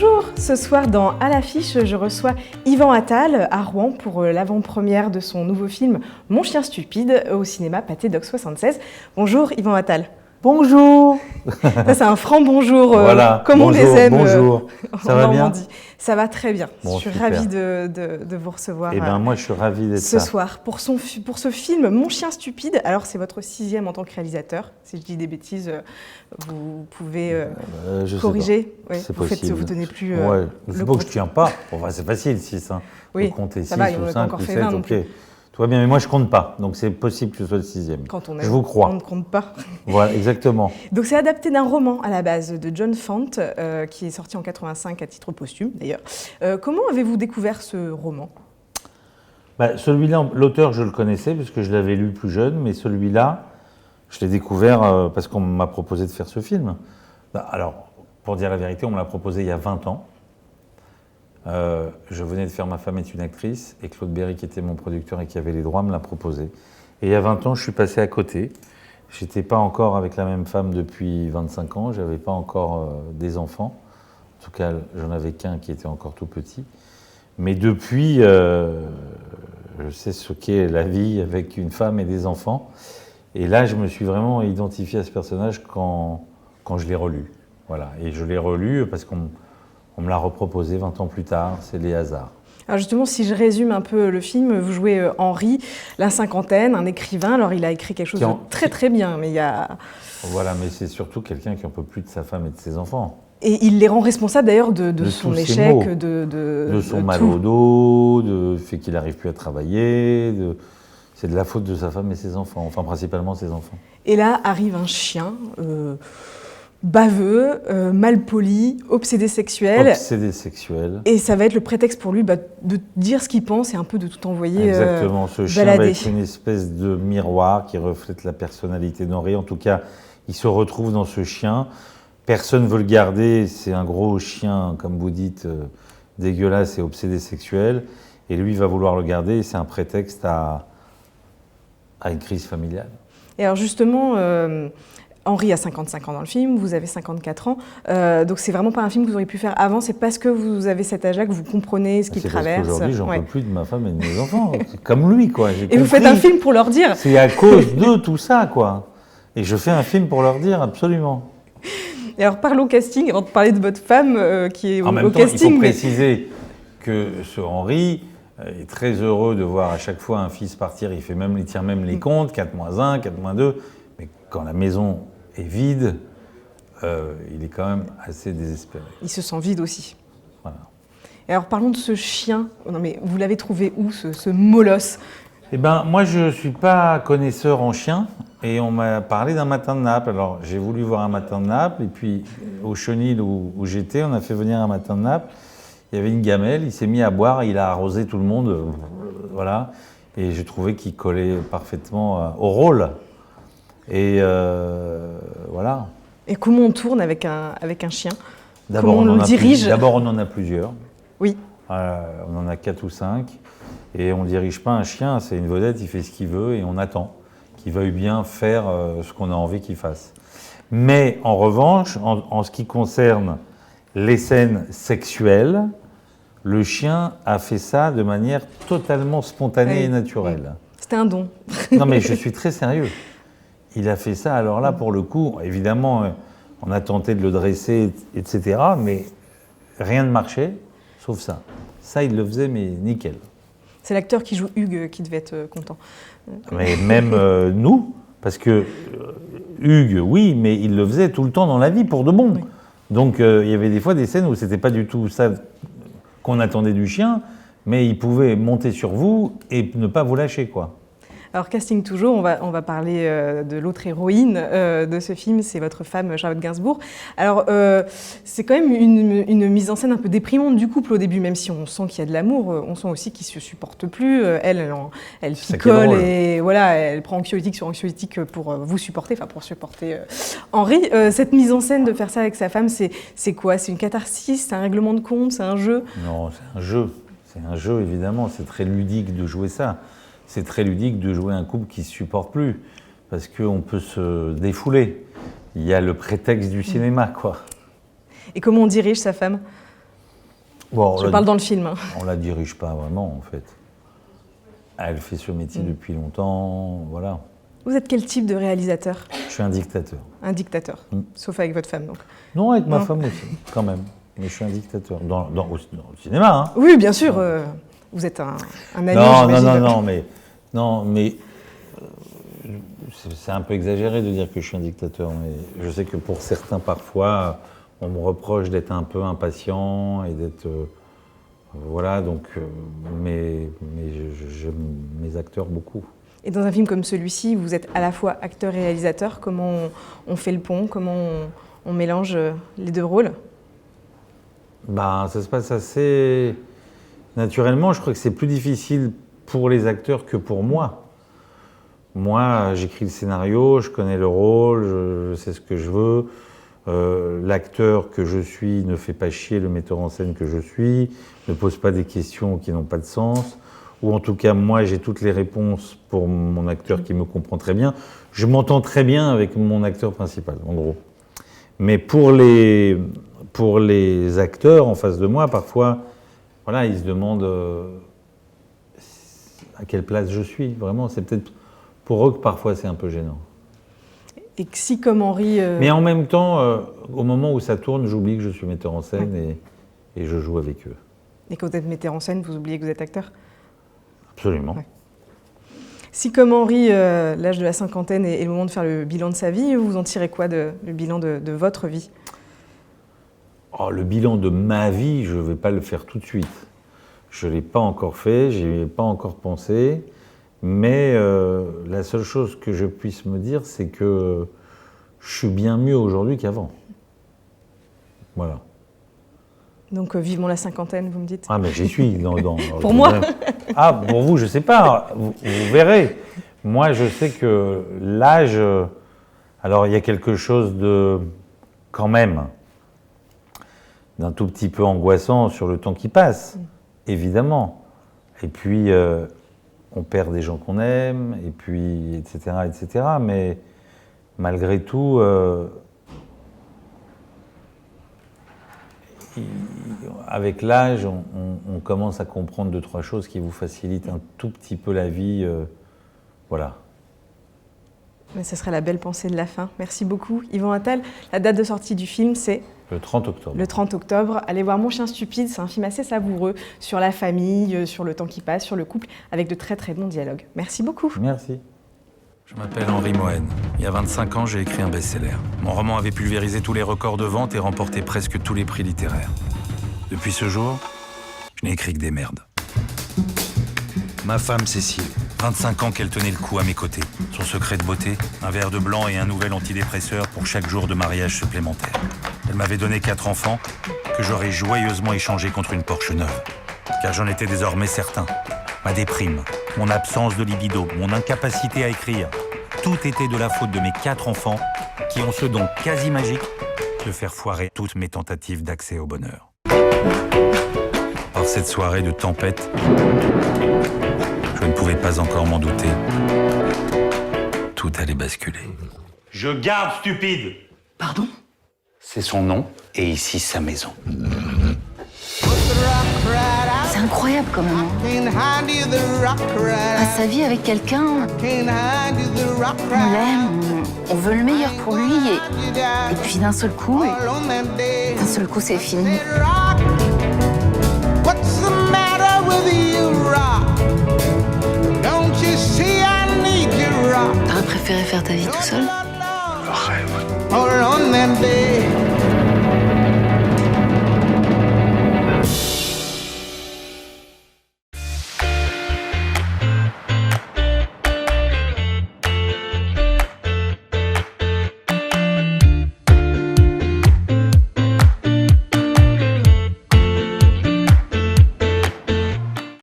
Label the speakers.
Speaker 1: Bonjour, ce soir dans À l'affiche, je reçois Yvan Attal à Rouen pour l'avant-première de son nouveau film Mon chien stupide au cinéma Pathé Doc 76. Bonjour Yvan Attal.
Speaker 2: Bonjour.
Speaker 1: Ça c'est un franc bonjour,
Speaker 2: Voilà.
Speaker 1: comme
Speaker 2: bonjour,
Speaker 1: on les aime
Speaker 2: bonjour. Ça va bien?
Speaker 1: Ça va très bien,
Speaker 2: Bon,
Speaker 1: je suis
Speaker 2: super.
Speaker 1: ravie de vous recevoir
Speaker 2: Moi je suis ravi d'être
Speaker 1: ce
Speaker 2: là.
Speaker 1: soir pour ce film Mon chien stupide. Alors c'est votre 6e en tant que réalisateur, si je dis des bêtises, vous pouvez
Speaker 2: Je
Speaker 1: corriger.
Speaker 2: sais pas.
Speaker 1: Ouais,
Speaker 2: C'est
Speaker 1: vous
Speaker 2: possible.
Speaker 1: vous tenez plus
Speaker 2: Ouais.
Speaker 1: le
Speaker 2: C'est pas que je
Speaker 1: compte.
Speaker 2: tiens pas. Bon, c'est facile 6. Hein.
Speaker 1: Oui,
Speaker 2: Faut compter
Speaker 1: ça
Speaker 2: 6
Speaker 1: va, on
Speaker 2: ou
Speaker 1: n'a pas
Speaker 2: 5
Speaker 1: encore
Speaker 2: ou
Speaker 1: fait
Speaker 2: 7,
Speaker 1: 20 non
Speaker 2: ok.
Speaker 1: plus.
Speaker 2: Tout va bien, mais moi je compte pas. Donc c'est possible que ce soit le 6e.
Speaker 1: Quand on
Speaker 2: je vous crois.
Speaker 1: on ne compte pas.
Speaker 2: Voilà, exactement.
Speaker 1: Donc c'est adapté d'un roman à la base de John Fante, qui est sorti en 85 à titre posthume d'ailleurs. Comment avez-vous découvert ce roman ?
Speaker 2: Celui-là, l'auteur je le connaissais puisque je l'avais lu plus jeune, mais celui-là, je l'ai découvert parce qu'on m'a proposé de faire ce film. Alors, pour dire la vérité, on me l'a proposé il y a 20 ans. Je venais de faire Ma femme est une actrice et Claude Berry, qui était mon producteur et qui avait les droits, me l'a proposé. Et il y a 20 ans, je suis passé à côté. J'étais pas encore avec la même femme depuis 25 ans, j'avais pas encore des enfants. En tout cas, j'en avais qu'un qui était encore tout petit. Mais depuis, je sais ce qu'est la vie avec une femme et des enfants. Et là, je me suis vraiment identifié à ce personnage quand je l'ai relu. Voilà. Et je l'ai relu parce qu'on me l'a reproposé 20 ans plus tard, c'est les hasards.
Speaker 1: Alors justement, si je résume un peu le film, vous jouez Henri, la cinquantaine, un écrivain. Alors il a écrit quelque chose de très très bien, mais il y a...
Speaker 2: Voilà, mais c'est surtout quelqu'un qui n'en peut plus de sa femme et de ses enfants.
Speaker 1: Et il les rend responsables d'ailleurs de son échec,
Speaker 2: de son mal
Speaker 1: tout.
Speaker 2: au dos, du fait qu'il n'arrive plus à travailler. C'est de la faute de sa femme et ses enfants, enfin principalement ses enfants.
Speaker 1: Et là arrive un chien baveux, malpoli, obsédé sexuel.
Speaker 2: Obsédé sexuel.
Speaker 1: Et ça va être le prétexte pour lui de dire ce qu'il pense et un peu de tout envoyer
Speaker 2: Exactement, ce chien
Speaker 1: balader.
Speaker 2: va être une espèce de miroir qui reflète la personnalité d'Henri. En tout cas, il se retrouve dans ce chien. Personne ne veut le garder, c'est un gros chien, comme vous dites, dégueulasse et obsédé sexuel. Et lui, il va vouloir le garder et c'est un prétexte à une crise familiale.
Speaker 1: Et alors justement, Henri a 55 ans dans le film, vous avez 54 ans, donc c'est vraiment pas un film que vous auriez pu faire avant, c'est parce que vous avez cet âge-là que vous comprenez ce qu'il traverse.
Speaker 2: Parce qu'aujourd'hui, j'en peux plus de ma femme et de mes enfants, c'est comme lui, quoi.
Speaker 1: Et vous faites un film pour leur dire.
Speaker 2: C'est à cause de tout ça, quoi. Et je fais un film pour leur dire, absolument.
Speaker 1: Et alors parlons casting, avant de parler de votre femme qui est
Speaker 2: en même
Speaker 1: au
Speaker 2: temps,
Speaker 1: casting.
Speaker 2: Il faut préciser que ce Henri est très heureux de voir à chaque fois un fils partir, il tient même les comptes, 4-1, 4-2, mais quand la maison est vide, il est quand même assez désespéré.
Speaker 1: Il se sent vide aussi.
Speaker 2: Voilà.
Speaker 1: Et alors parlons de ce chien, non mais vous l'avez trouvé où ce molosse ?
Speaker 2: Eh ben, moi, je ne suis pas connaisseur en chiens et on m'a parlé d'un matin de Naples. Alors, j'ai voulu voir un matin de Naples et puis au chenil où j'étais, on a fait venir un matin de Naples. Il y avait une gamelle, il s'est mis à boire, il a arrosé tout le monde, voilà. Et j'ai trouvé qu'il collait parfaitement au rôle. Et voilà.
Speaker 1: Et comment on tourne avec un chien ?
Speaker 2: D'abord,
Speaker 1: comment on le dirige ?
Speaker 2: D'abord, on en a plusieurs.
Speaker 1: Oui.
Speaker 2: On en a 4 ou 5. Et on ne dirige pas un chien, c'est une vedette, il fait ce qu'il veut et on attend qu'il veuille bien faire ce qu'on a envie qu'il fasse. Mais en revanche, en ce qui concerne les scènes sexuelles, le chien a fait ça de manière totalement spontanée et naturelle.
Speaker 1: C'était un don.
Speaker 2: Non mais je suis très sérieux. Il a fait ça, alors là pour le coup, évidemment, on a tenté de le dresser, etc. Mais rien ne marchait, sauf ça. Ça, il le faisait, mais nickel.
Speaker 1: C'est l'acteur qui joue Hugues qui devait être content.
Speaker 2: Mais même nous, parce que Hugues, oui, mais il le faisait tout le temps dans la vie pour de bon. Oui. Donc il y avait des fois des scènes où c'était pas du tout ça qu'on attendait du chien, mais il pouvait monter sur vous et ne pas vous lâcher, quoi.
Speaker 1: Alors casting toujours, on va parler de l'autre héroïne de ce film, c'est votre femme Charlotte Gainsbourg. Alors c'est quand même une mise en scène un peu déprimante du couple au début, même si on sent qu'il y a de l'amour, on sent aussi qu'ils se supportent plus. Elle picole et voilà, elle prend anxiolytique sur anxiolytique pour vous supporter, enfin pour supporter Henri. Cette mise en scène de faire ça avec sa femme, c'est quoi ? C'est une catharsis, c'est un règlement de compte, c'est un jeu ?
Speaker 2: Non, c'est un jeu. C'est un jeu évidemment, c'est très ludique de jouer ça. C'est très ludique de jouer un couple qui ne se supporte plus, parce qu'on peut se défouler. Il y a le prétexte du cinéma, quoi.
Speaker 1: Et comment on dirige sa femme ?
Speaker 2: Bon,
Speaker 1: Je parle dans le film. Hein.
Speaker 2: On la dirige pas vraiment, en fait. Elle fait ce métier depuis longtemps, voilà.
Speaker 1: Vous êtes quel type de réalisateur?
Speaker 2: Je suis un dictateur.
Speaker 1: Un dictateur, sauf avec votre femme, donc.
Speaker 2: Non, avec ma femme aussi, quand même. Mais je suis un dictateur. Dans le cinéma, hein.
Speaker 1: Oui, bien sûr. Vous êtes un ami, j'imagine.
Speaker 2: Non, mais c'est un peu exagéré de dire que je suis un dictateur. Mais je sais que pour certains, parfois, on me reproche d'être un peu impatient et d'être... voilà, donc... mais j'aime mes acteurs beaucoup.
Speaker 1: Et dans un film comme celui-ci, vous êtes à la fois acteur et réalisateur. Comment on fait le pont? Comment on mélange les deux rôles?
Speaker 2: Ça se passe assez naturellement. Je crois que c'est plus difficile pour les acteurs que pour moi. Moi, j'écris le scénario, je connais le rôle, je sais ce que je veux. L'acteur que je suis ne fait pas chier le metteur en scène que je suis, ne pose pas des questions qui n'ont pas de sens. Ou en tout cas, moi, j'ai toutes les réponses pour mon acteur qui me comprend très bien. Je m'entends très bien avec mon acteur principal, en gros. Mais pour les acteurs en face de moi, parfois, voilà, ils se demandent à quelle place je suis. Vraiment, c'est peut-être pour eux que parfois c'est un peu gênant.
Speaker 1: Et que si, comme Henri...
Speaker 2: Mais en même temps, au moment où ça tourne, j'oublie que je suis metteur en scène et je joue avec eux.
Speaker 1: Et quand vous êtes metteur en scène, vous oubliez que vous êtes acteur?
Speaker 2: Absolument.
Speaker 1: Ouais. Si, comme Henri, l'âge de la cinquantaine est le moment de faire le bilan de sa vie, vous en tirez quoi le bilan de votre vie?
Speaker 2: Le bilan de ma vie, je ne vais pas le faire tout de suite. Je ne l'ai pas encore fait, je n'y ai pas encore pensé. Mais la seule chose que je puisse me dire, c'est que je suis bien mieux aujourd'hui qu'avant. Voilà.
Speaker 1: Donc vivement la cinquantaine, vous me dites?
Speaker 2: Ah, mais j'y suis.
Speaker 1: Pour moi?
Speaker 2: Ah, pour vous, je ne sais pas. Vous verrez. Moi, je sais que l'âge... Alors, il y a quelque chose de... quand même... d'un tout petit peu angoissant sur le temps qui passe, évidemment. Et puis, on perd des gens qu'on aime, et puis, etc., etc. Mais malgré tout, avec l'âge, on commence à comprendre 2-3 choses qui vous facilitent un tout petit peu la vie. Voilà.
Speaker 1: Mais ce serait la belle pensée de la fin. Merci beaucoup, Yvan Attal. La date de sortie du film, c'est
Speaker 2: le 30 octobre.
Speaker 1: Le 30 octobre. Allez voir Mon chien stupide, c'est un film assez savoureux sur la famille, sur le temps qui passe, sur le couple, avec de très très bons dialogues. Merci beaucoup.
Speaker 2: Merci.
Speaker 3: Je m'appelle Henri Mohen. Il y a 25 ans, j'ai écrit un best-seller. Mon roman avait pulvérisé tous les records de vente et remporté presque tous les prix littéraires. Depuis ce jour, je n'ai écrit que des merdes. Ma femme Cécile, 25 ans qu'elle tenait le coup à mes côtés. Son secret de beauté, un verre de blanc et un nouvel antidépresseur pour chaque jour de mariage supplémentaire. Elle m'avait donné 4 enfants que j'aurais joyeusement échangés contre une Porsche neuve. Car j'en étais désormais certain. Ma déprime, mon absence de libido, mon incapacité à écrire, tout était de la faute de mes 4 enfants qui ont ce don quasi magique de faire foirer toutes mes tentatives d'accès au bonheur. Par cette soirée de tempête, je ne pouvais pas encore m'en douter. Tout allait basculer.
Speaker 4: Je garde stupide.
Speaker 5: Pardon?
Speaker 4: C'est son nom et ici sa maison.
Speaker 5: C'est incroyable quand même. Passe sa vie avec quelqu'un, on l'aime, on veut le meilleur pour lui et puis d'un seul coup c'est fini. T'aurais préféré faire ta vie tout seul?
Speaker 4: Le rêve.